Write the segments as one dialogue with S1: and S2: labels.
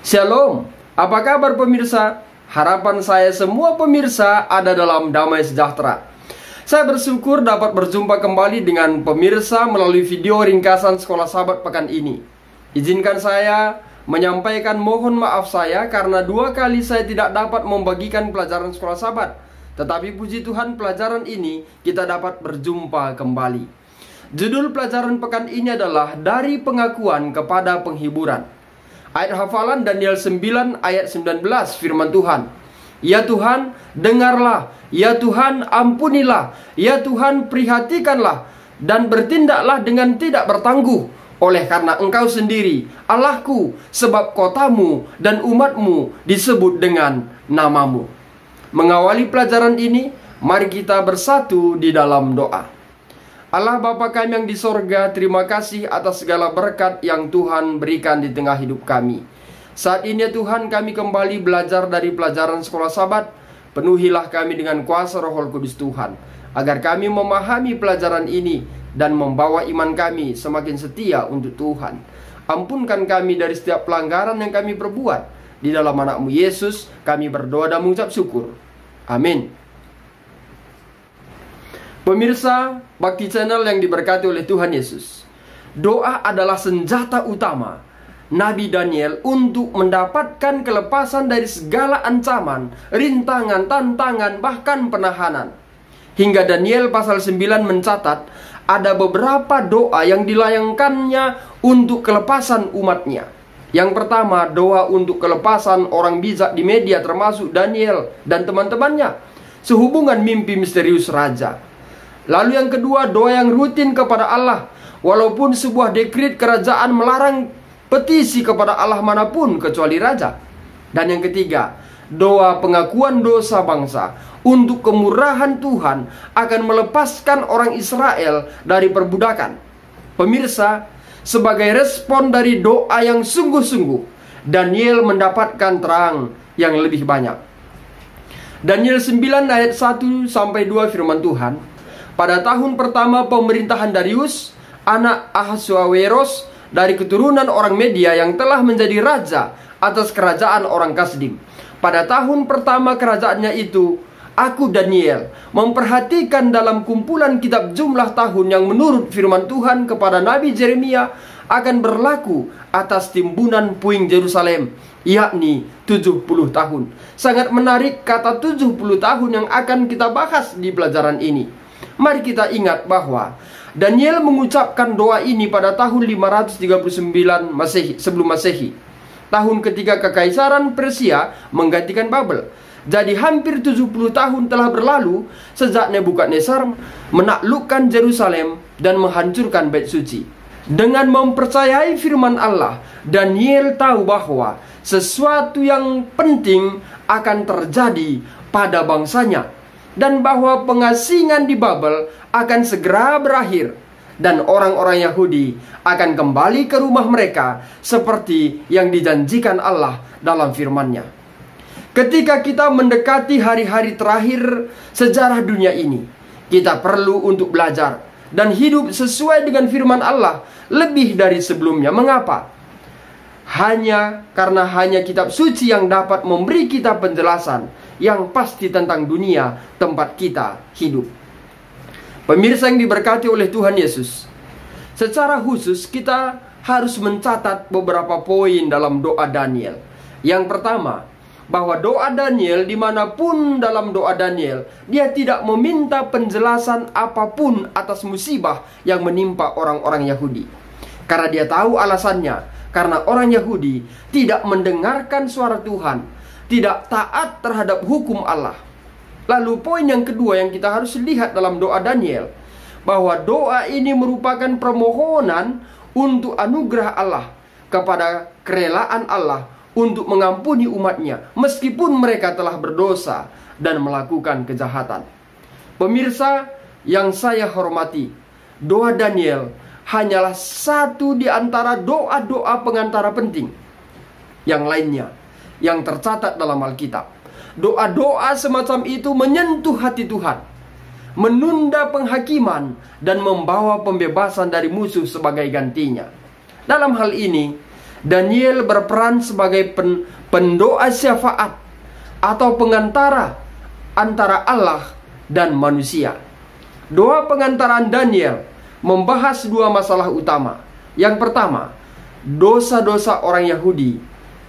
S1: Shalom, apa kabar pemirsa? Harapan saya semua pemirsa ada dalam damai sejahtera. Saya bersyukur dapat berjumpa kembali dengan pemirsa melalui video ringkasan Sekolah Sabat pekan ini. Izinkan saya menyampaikan mohon maaf saya karena 2 kali saya tidak dapat membagikan pelajaran Sekolah Sabat. Tetapi puji Tuhan pelajaran ini kita dapat berjumpa kembali. Judul pelajaran pekan ini adalah Dari Pengakuan kepada Penghiburan. Ayat hafalan Daniel 9 ayat 19 firman Tuhan. Ya Tuhan, dengarlah. Ya Tuhan, ampunilah. Ya Tuhan, perhatikanlah. Dan bertindaklah dengan tidak bertangguh. Oleh karena Engkau sendiri, Allahku, sebab kotamu dan umatmu disebut dengan namamu. Mengawali pelajaran ini, mari kita bersatu di dalam doa. Allah Bapa kami yang di sorga, terima kasih atas segala berkat yang Tuhan berikan di tengah hidup kami. Saat ini ya Tuhan, kami kembali belajar dari pelajaran Sekolah Sabat. Penuhilah kami dengan kuasa Roh Kudus Tuhan, agar kami memahami pelajaran ini dan membawa iman kami semakin setia untuk Tuhan. Ampunkan kami dari setiap pelanggaran yang kami perbuat. Di dalam anak-Mu Yesus kami berdoa dan mengucap syukur. Amin. Pemirsa Bakti Channel yang diberkati oleh Tuhan Yesus, doa adalah senjata utama Nabi Daniel untuk mendapatkan kelepasan dari segala ancaman, rintangan, tantangan, bahkan penahanan. Hingga Daniel pasal 9 mencatat ada beberapa doa yang dilayangkannya untuk kelepasan umatnya. Yang pertama, doa untuk kelepasan orang bijak di media termasuk Daniel dan teman-temannya sehubungan mimpi misterius raja. Lalu yang kedua, doa yang rutin kepada Allah walaupun sebuah dekret kerajaan melarang petisi kepada Allah manapun kecuali raja. Dan yang ketiga, doa pengakuan dosa bangsa untuk kemurahan Tuhan akan melepaskan orang Israel dari perbudakan. Pemirsa, sebagai respon dari doa yang sungguh-sungguh, Daniel mendapatkan terang yang lebih banyak. Daniel 9 ayat 1-2 firman Tuhan. Pada tahun pertama pemerintahan Darius, anak Ahasuerus, dari keturunan orang Media yang telah menjadi raja atas kerajaan orang Kasdim. Pada tahun pertama kerajaannya itu, aku Daniel memperhatikan dalam kumpulan kitab jumlah tahun yang menurut firman Tuhan kepada Nabi Jeremia akan berlaku atas timbunan puing Yerusalem, yakni 70 tahun. Sangat menarik kata 70 tahun yang akan kita bahas di pelajaran ini. Mari kita ingat bahwa Daniel mengucapkan doa ini pada tahun 539 sebelum Masehi, tahun ketika kekaisaran Persia menggantikan Babel. Jadi hampir 70 tahun telah berlalu sejak Nebukadnezar menaklukkan Yerusalem dan menghancurkan bait suci. Dengan mempercayai firman Allah, Daniel tahu bahwa sesuatu yang penting akan terjadi pada bangsanya, dan bahwa pengasingan di Babel akan segera berakhir dan orang-orang Yahudi akan kembali ke rumah mereka seperti yang dijanjikan Allah dalam firman-Nya. Ketika kita mendekati hari-hari terakhir sejarah dunia ini, kita perlu untuk belajar dan hidup sesuai dengan firman Allah lebih dari sebelumnya. Mengapa? Karena hanya kitab suci yang dapat memberi kita penjelasan yang pasti tentang dunia tempat kita hidup. Pemirsa yang diberkati oleh Tuhan Yesus, secara khusus kita harus mencatat beberapa poin dalam doa Daniel. Yang pertama, bahwa doa Daniel, dimanapun dalam doa Daniel, dia tidak meminta penjelasan apapun atas musibah yang menimpa orang-orang Yahudi. Karena dia tahu alasannya, karena orang Yahudi tidak mendengarkan suara Tuhan, tidak taat terhadap hukum Allah. Lalu poin yang kedua yang kita harus lihat dalam doa Daniel, bahwa doa ini merupakan permohonan untuk anugerah Allah kepada kerelaan Allah untuk mengampuni umatnya meskipun mereka telah berdosa dan melakukan kejahatan. Pemirsa yang saya hormati, doa Daniel hanyalah satu di antara doa-doa pengantara penting yang lainnya yang tercatat dalam Alkitab. Doa-doa semacam itu menyentuh hati Tuhan, menunda penghakiman dan membawa pembebasan dari musuh sebagai gantinya. Dalam hal ini, Daniel berperan sebagai pendoa syafaat atau pengantara antara Allah dan manusia. Doa pengantaran Daniel membahas dua masalah utama. Yang pertama, dosa-dosa orang Yahudi,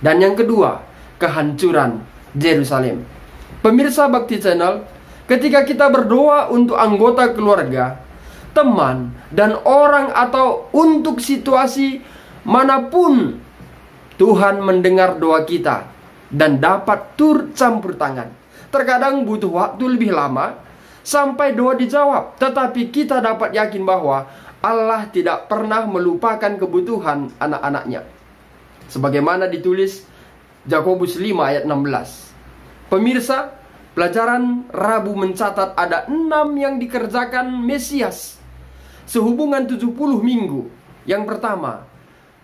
S1: dan yang kedua, kehancuran Yerusalem. Pemirsa Bakti Channel, ketika kita berdoa untuk anggota keluarga, teman, dan orang atau untuk situasi manapun, Tuhan mendengar doa kita dan dapat turut campur tangan. Terkadang butuh waktu lebih lama sampai doa dijawab, tetapi kita dapat yakin bahwa Allah tidak pernah melupakan kebutuhan anak-anaknya. Sebagaimana ditulis Yakobus 5 ayat 16. Pemirsa, pelajaran Rabu mencatat ada 6 yang dikerjakan Mesias sehubungan 70 minggu. Yang pertama,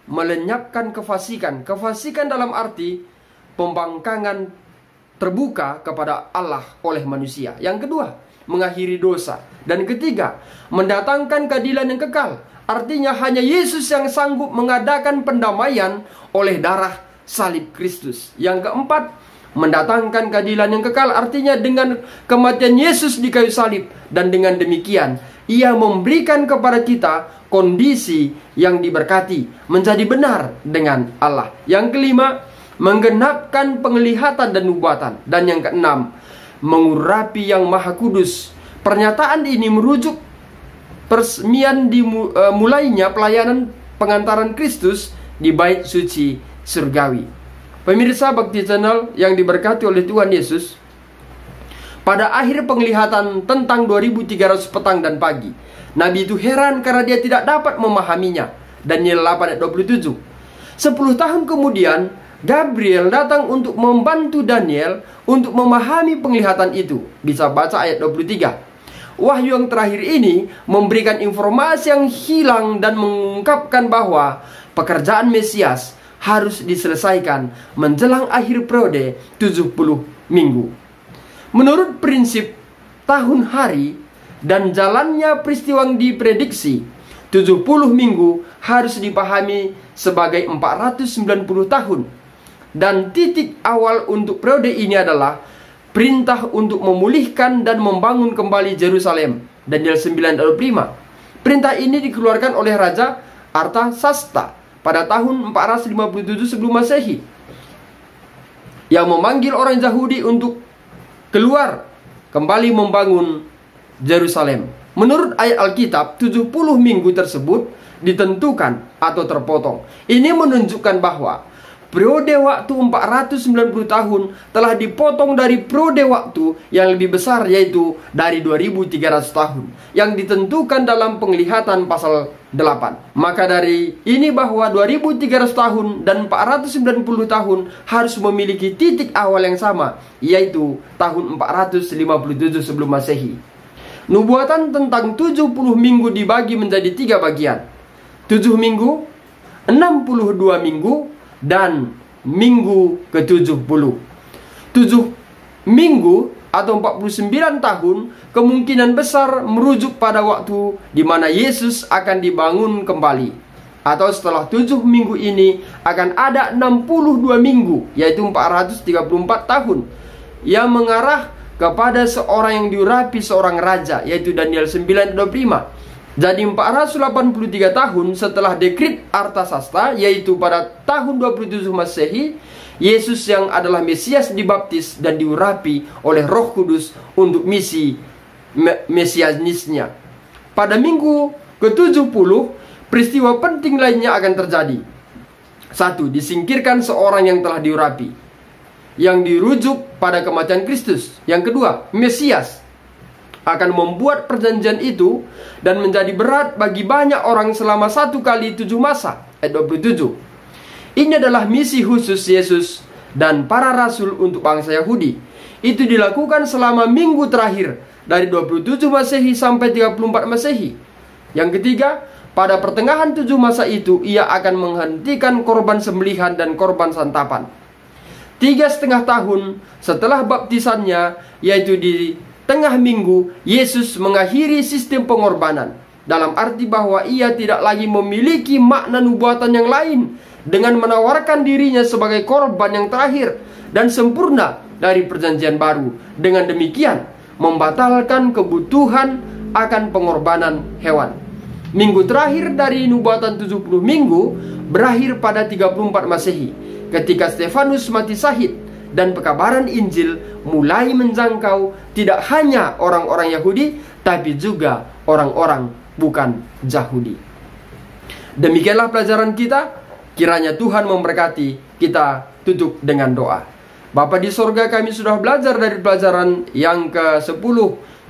S1: melenyapkan kefasikan. Kefasikan dalam arti pembangkangan terbuka kepada Allah oleh manusia. Yang kedua, mengakhiri dosa. Dan ketiga, mendatangkan keadilan yang kekal. Artinya hanya Yesus yang sanggup mengadakan pendamaian oleh darah salib Kristus. Yang keempat, mendatangkan keadilan yang kekal. Artinya dengan kematian Yesus di kayu salib, dan dengan demikian Ia memberikan kepada kita kondisi yang diberkati, menjadi benar dengan Allah. Yang kelima, menggenapkan penglihatan dan nubuatan. Dan yang keenam, mengurapi yang maha kudus. Pernyataan ini merujuk peresmian mulainya pelayanan pengantaran Kristus di bait suci surgawi. Pemirsa Bakti Channel yang diberkati oleh Tuhan Yesus, pada akhir penglihatan tentang 2300 petang dan pagi, Nabi itu heran karena dia tidak dapat memahaminya. Daniel 8 ayat 27. 10 tahun kemudian, Gabriel datang untuk membantu Daniel untuk memahami penglihatan itu. Bisa baca ayat 23. Wahyu yang terakhir ini memberikan informasi yang hilang dan mengungkapkan bahwa pekerjaan Mesias harus diselesaikan menjelang akhir periode 70 minggu. Menurut prinsip tahun hari dan jalannya peristiwa yang diprediksi, 70 minggu harus dipahami sebagai 490 tahun. Dan titik awal untuk periode ini adalah perintah untuk memulihkan dan membangun kembali Yerusalem. Daniel 9:5. Perintah ini dikeluarkan oleh Raja Artasasta pada tahun 457 sebelum Masehi, yang memanggil orang Yahudi untuk keluar kembali membangun Yerusalem. Menurut ayat Alkitab, 70 minggu tersebut ditentukan atau terpotong. Ini menunjukkan bahwa periode waktu 490 tahun telah dipotong dari periode waktu yang lebih besar, yaitu dari 2300 tahun, yang ditentukan dalam penglihatan pasal 8. Maka dari ini bahwa 2300 tahun dan 490 tahun harus memiliki titik awal yang sama, yaitu tahun 457 sebelum Masehi. Nubuatan tentang 70 minggu dibagi menjadi 3 bagian: 7 minggu, 62 minggu, dan minggu ke-70. 7 minggu atau 49 tahun kemungkinan besar merujuk pada waktu di mana Yesus akan dibangun kembali. Atau setelah 7 minggu ini akan ada 62 minggu, yaitu 434 tahun, yang mengarah kepada seorang yang diurapi seorang raja, yaitu Daniel 9:25. Jadi 483 tahun setelah dekrit Artasasta, yaitu pada tahun 27 Masehi, Yesus yang adalah Mesias dibaptis dan diurapi oleh Roh Kudus untuk misi mesianisnya. Pada minggu ke-70, peristiwa penting lainnya akan terjadi. 1. Disingkirkan seorang yang telah diurapi, yang dirujuk pada kematian Kristus. Yang kedua, Mesias akan membuat perjanjian itu dan menjadi berat bagi banyak orang selama 1 kali 7 masa. Ayat 27. Ini adalah misi khusus Yesus dan para rasul untuk bangsa Yahudi. Itu dilakukan selama minggu terakhir dari 27 Masehi sampai 34 Masehi. Yang ketiga, pada pertengahan 7 masa itu ia akan menghentikan korban sembelihan dan korban santapan. 3,5 tahun setelah baptisannya, yaitu di tengah minggu, Yesus mengakhiri sistem pengorbanan. dalam arti bahwa ia tidak lagi memiliki makna nubuatan yang lain dengan menawarkan dirinya sebagai korban yang terakhir dan sempurna dari perjanjian baru. Dengan demikian, membatalkan kebutuhan akan pengorbanan hewan. Minggu terakhir dari nubuatan 70 minggu berakhir pada 34 Masehi, ketika Stefanus mati syahid dan pekabaran Injil mulai menjangkau tidak hanya orang-orang Yahudi, tapi juga orang-orang bukan Yahudi. Demikianlah pelajaran kita. Kiranya Tuhan memberkati. Kita tutup dengan doa. Bapa di sorga, kami sudah belajar dari pelajaran yang ke-10.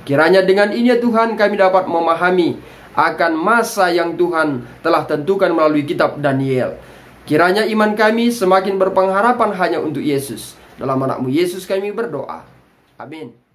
S1: Kiranya dengan ini ya Tuhan, kami dapat memahami akan masa yang Tuhan telah tentukan melalui kitab Daniel. Kiranya iman kami semakin berpengharapan hanya untuk Yesus. Dalam nama-Mu Yesus kami berdoa. Amin.